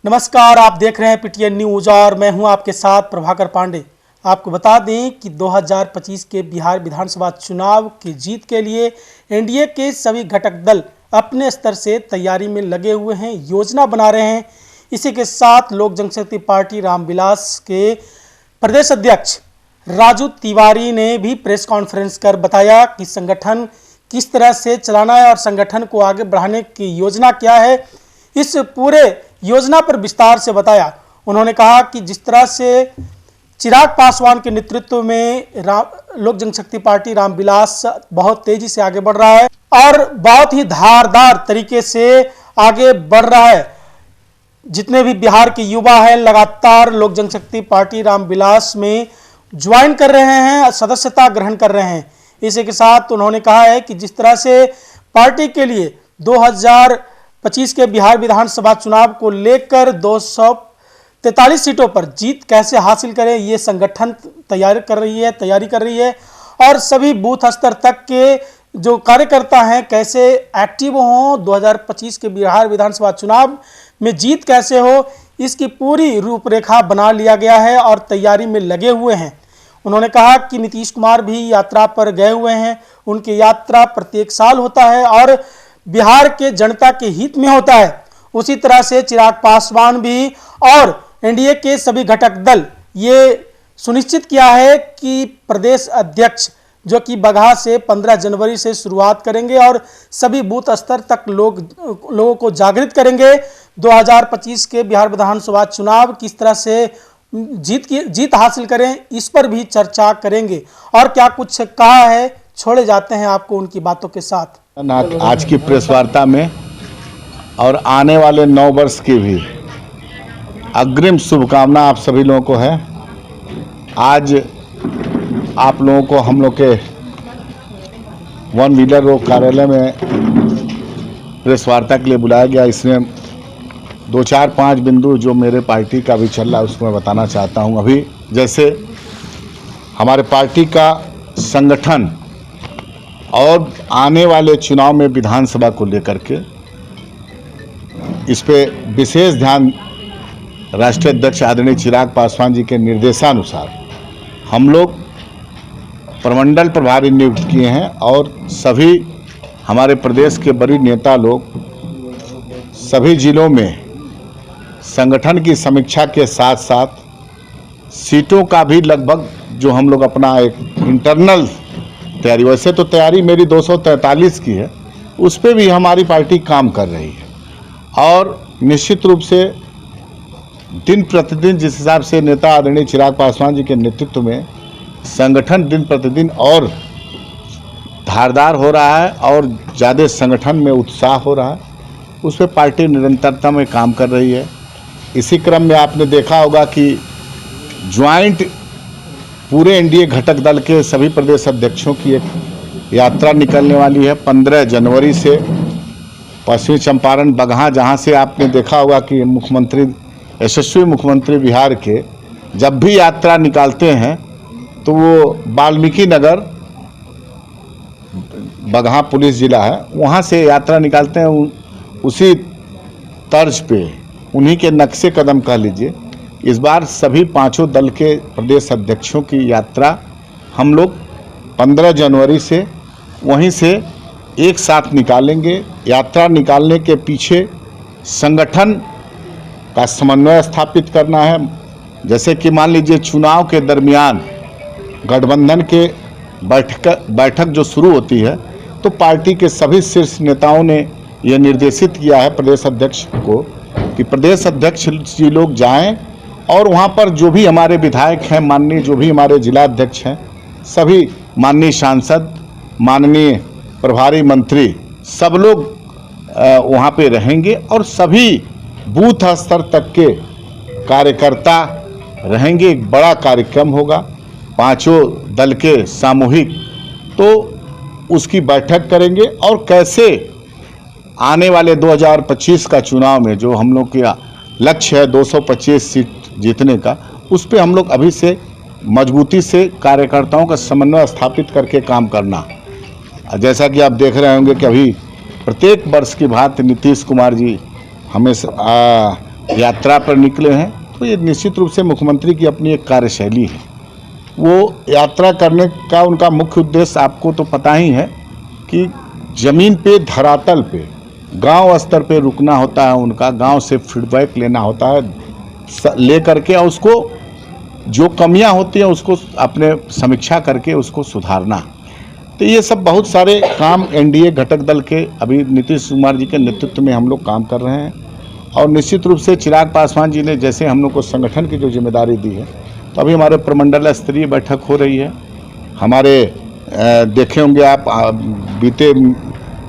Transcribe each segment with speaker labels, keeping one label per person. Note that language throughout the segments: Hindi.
Speaker 1: नमस्कार, आप देख रहे हैं पीटीएन न्यूज और मैं हूं आपके साथ प्रभाकर पांडे। आपको बता दें कि 2025 के बिहार विधानसभा चुनाव की जीत के लिए एनडीए के सभी घटक दल अपने स्तर से तैयारी में लगे हुए हैं, योजना बना रहे हैं। इसी के साथ लोक जनशक्ति पार्टी रामविलास के प्रदेश अध्यक्ष राजू तिवारी ने भी प्रेस कॉन्फ्रेंस कर बताया कि संगठन किस तरह से चलाना है और संगठन को आगे बढ़ाने की योजना क्या है। इस पूरे योजना पर विस्तार से बताया। उन्होंने कहा कि जिस तरह से चिराग पासवान के नेतृत्व में लोक जनशक्ति पार्टी रामविलास बहुत तेजी से आगे बढ़ रहा है और बहुत ही धारदार तरीके से आगे बढ़ रहा है। जितने भी बिहार के युवा हैं लगातार लोक जनशक्ति पार्टी रामविलास में ज्वाइन कर रहे हैं, सदस्यता ग्रहण कर रहे हैं। इसी के साथ उन्होंने कहा है कि जिस तरह से पार्टी के लिए 2025 के बिहार विधानसभा चुनाव को लेकर 243 सीटों पर जीत कैसे हासिल करें, ये संगठन तैयारी कर रही है और सभी बूथ स्तर तक के जो कार्यकर्ता हैं कैसे एक्टिव हों, 2025 के बिहार विधानसभा चुनाव में जीत कैसे हो, इसकी पूरी रूपरेखा बना लिया गया है और तैयारी में लगे हुए हैं। उन्होंने कहा कि नीतीश कुमार भी यात्रा पर गए हुए हैं, उनकी यात्रा प्रत्येक साल होता है और बिहार के जनता के हित में होता है। उसी तरह से चिराग पासवान भी और एनडीए के सभी घटक दल ये सुनिश्चित किया है कि प्रदेश अध्यक्ष जो कि बगहा से 15 जनवरी से शुरुआत करेंगे और सभी बूथ स्तर तक लोगों को जागृत करेंगे। 2025 के बिहार विधानसभा चुनाव किस तरह से जीत हासिल करें, इस पर भी चर्चा करेंगे और क्या कुछ कहा है, छोड़े जाते हैं आपको उनकी बातों के साथ।
Speaker 2: आज की प्रेस वार्ता में और आने वाले 9 वर्ष की भी अग्रिम शुभकामना आप सभी लोगों को है। आज आप लोगों को हम लोग के वन व्हीलर रोड कार्यालय में प्रेस वार्ता के लिए बुलाया गया। इसमें 2, 4, 5 बिंदु जो मेरे पार्टी का भी चल रहा है उसको मैं बताना चाहता हूं। अभी जैसे हमारे पार्टी का संगठन और आने वाले चुनाव में विधानसभा को लेकर के इस पे विशेष ध्यान राष्ट्रीय अध्यक्ष आदरणीय चिराग पासवान जी के निर्देशानुसार हम लोग प्रमंडल प्रभारी नियुक्त किए हैं और सभी हमारे प्रदेश के बड़े नेता लोग सभी जिलों में संगठन की समीक्षा के साथ साथ सीटों का भी लगभग जो हम लोग अपना एक इंटरनल तैयारी, वैसे तो तैयारी मेरी 243 की है, उस पर भी हमारी पार्टी काम कर रही है और निश्चित रूप से दिन प्रतिदिन जिस हिसाब से नेता आदरणीय चिराग पासवान जी के नेतृत्व में संगठन दिन प्रतिदिन और धारदार हो रहा है और ज़्यादा संगठन में उत्साह हो रहा है, उस पर पार्टी निरंतरता में काम कर रही है। इसी क्रम में आपने देखा होगा कि ज्वाइंट पूरे एनडीए घटक दल के सभी प्रदेश अध्यक्षों की एक यात्रा निकलने वाली है 15 जनवरी से पश्चिमी चंपारण बगहा, जहां से आपने देखा होगा कि मुख्यमंत्री यशस्वी मुख्यमंत्री बिहार के जब भी यात्रा निकालते हैं तो वो वाल्मीकि नगर बगहा पुलिस जिला है, वहाँ से यात्रा निकालते हैं। उसी तर्ज पे उन्हीं के नक्शे कदम कह लीजिए इस बार सभी 5 दल के प्रदेश अध्यक्षों की यात्रा हम लोग 15 जनवरी से वहीं से एक साथ निकालेंगे। यात्रा निकालने के पीछे संगठन का समन्वय स्थापित करना है। जैसे कि मान लीजिए चुनाव के दरमियान गठबंधन के बैठक जो शुरू होती है तो पार्टी के सभी शीर्ष नेताओं ने यह निर्देशित किया है प्रदेश अध्यक्ष को कि प्रदेश अध्यक्ष जी लोग जाएं और वहां पर जो भी हमारे विधायक हैं, माननीय जो भी हमारे जिला अध्यक्ष हैं, सभी माननीय सांसद, माननीय प्रभारी मंत्री, सब लोग वहां पे रहेंगे और सभी बूथ स्तर तक के कार्यकर्ता रहेंगे। एक बड़ा कार्यक्रम होगा 5 दल के सामूहिक, तो उसकी बैठक करेंगे और कैसे आने वाले 2025 का चुनाव में जो हम लोग का लक्ष्य है 225 सीट जीतने का, उस पे हम लोग अभी से मजबूती से कार्यकर्ताओं का समन्वय स्थापित करके काम करना। जैसा कि आप देख रहे होंगे कि अभी प्रत्येक वर्ष की भांति नीतीश कुमार जी हमेशा यात्रा पर निकले हैं, तो ये निश्चित रूप से मुख्यमंत्री की अपनी एक कार्यशैली है। वो यात्रा करने का उनका मुख्य उद्देश्य आपको तो पता ही है कि ज़मीन पे, धरातल पे, गांव स्तर पे रुकना होता है, उनका गांव से फीडबैक लेना होता है, ले करके और उसको जो कमियां होती हैं उसको अपने समीक्षा करके उसको सुधारना। तो ये सब बहुत सारे काम एनडीए घटक दल के अभी नीतीश कुमार जी के नेतृत्व में हम लोग काम कर रहे हैं। और निश्चित रूप से चिराग पासवान जी ने जैसे हम लोग को संगठन की जो जिम्मेदारी दी है, तो अभी हमारे प्रमंडल स्तरीय बैठक हो रही है। हमारे देखे होंगे आप बीते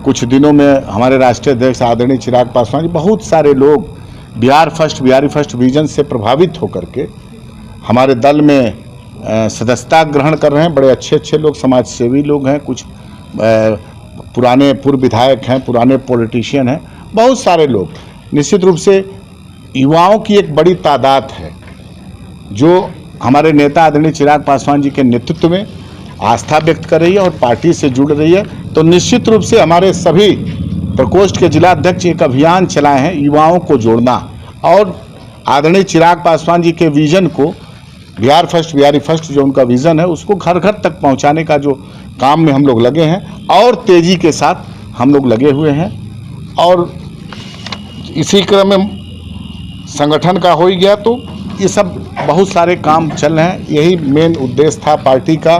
Speaker 2: कुछ दिनों में हमारे राष्ट्रीय अध्यक्ष आदरणीय चिराग पासवान जी, बहुत सारे लोग बिहारी फर्स्ट विजन से प्रभावित होकर के हमारे दल में सदस्यता ग्रहण कर रहे हैं। बड़े अच्छे लोग, समाज सेवी लोग हैं, कुछ पुराने पूर्व विधायक हैं, पुराने पॉलिटिशियन हैं, बहुत सारे लोग। निश्चित रूप से युवाओं की एक बड़ी तादाद है जो हमारे नेता आदरणीय चिराग पासवान जी के नेतृत्व में आस्था व्यक्त कर रही है और पार्टी से जुड़ रही है। तो निश्चित रूप से हमारे सभी प्रकोष्ठ के जिला अध्यक्ष एक अभियान चलाए हैं युवाओं को जोड़ना और आदरणीय चिराग पासवान जी के विजन को, बिहारी फर्स्ट जो उनका विजन है, उसको घर घर तक पहुंचाने का जो काम में हम लोग लगे हैं और तेजी के साथ हम लोग लगे हुए हैं। और इसी क्रम में संगठन का हो ही गया, तो ये सब बहुत सारे काम चल रहे हैं। यही मेन उद्देश्य था पार्टी का।